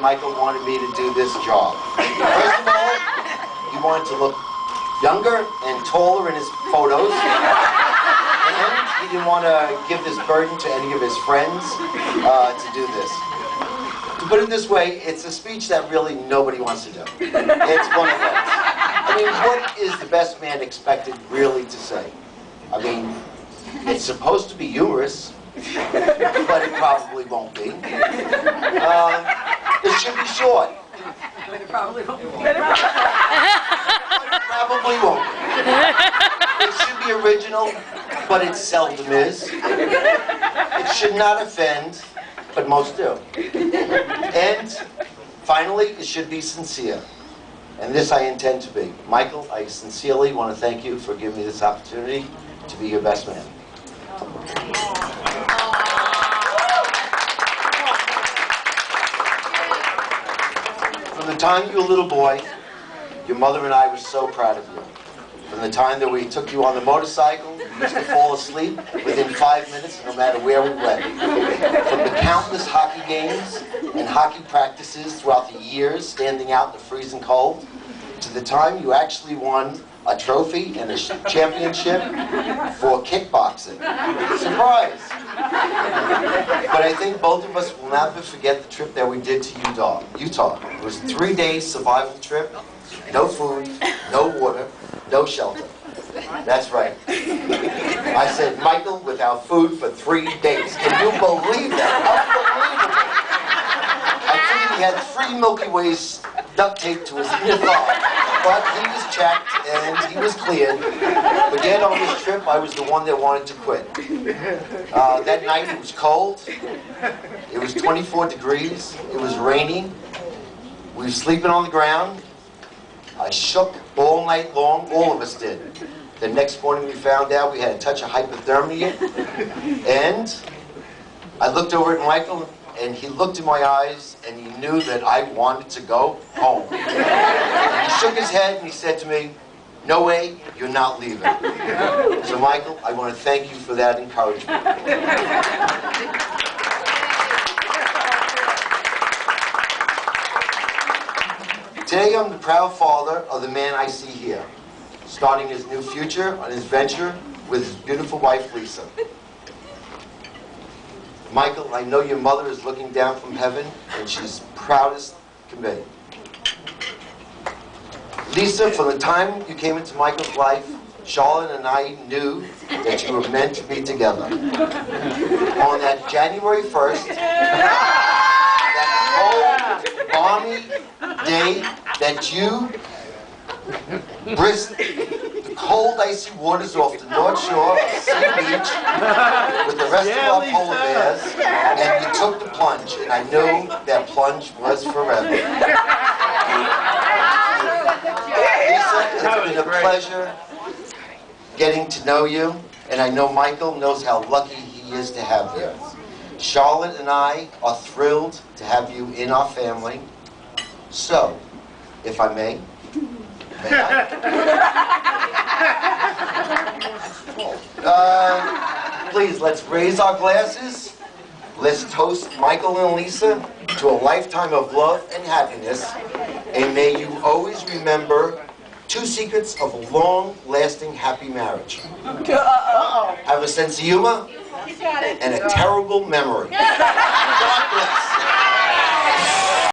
Michael wanted me to do this job. First of all, he wanted to look younger and taller in his photos. And he didn't want to give this burden to any of his friends to do this. To put it this way, it's a speech that really nobody wants to do. It's one of those. I mean, what is the best man expected really to say? I mean, it's supposed to be humorous, but it probably won't be. It should be short. But it probably won't be. But it probably won't be. It should be original, but it seldom is. It should not offend, but most do. And finally, it should be sincere. And this I intend to be. Michael, I sincerely want to thank you for giving me this opportunity to be your best man. From the time you were a little boy, your mother and I were so proud of you. From the time that we took you on the motorcycle, you used to fall asleep within 5 minutes, no matter where we went. From the countless hockey games and hockey practices throughout the years, standing out in the freezing cold, to the time you actually won a trophy and a championship for kickboxing. Surprise! But I think both of us will never forget the trip that we did to Utah. It was a 3-day survival trip, no food, no water, no shelter. That's right. I said, Michael, without food for 3 days. Can you believe that? Unbelievable. I figured he had 3 Milky Ways duct taped to his inner thigh. But he was checked and he was cleared. But yet on this trip, I was the one that wanted to quit. That night it was cold. It was 24 degrees. It was raining. We were sleeping on the ground. I shook all night long. All of us did. The next morning we found out we had a touch of hypothermia. And I looked over at Michael and he looked in my eyes and he knew that I wanted to go home. And he shook his head and he said to me, no way, you're not leaving. So Michael, I want to thank you for that encouragement. Today I'm the proud father of the man I see here, starting his new future on his venture with his beautiful wife, Lisa. Michael, I know your mother is looking down from heaven, and she's proudest can be. Lisa, from the time you came into Michael's life, Charlotte and I knew that you were meant to be together. On that January 1st, that cold, balmy day that you brisked the cold, icy waters off the North Shore of Sea Beach with the rest of our polar bears, and you took the plunge, and I knew that plunge was forever. Lisa, it's been a pleasure getting to know you, and I know Michael knows how lucky he is to have you. Charlotte and I are thrilled to have you in our family. So, if I may I? Please, let's raise our glasses. Let's toast Michael and Lisa to a lifetime of love and happiness. And may you always remember 2 secrets of a long-lasting, happy marriage. Have a sense of humor and a terrible memory. God bless.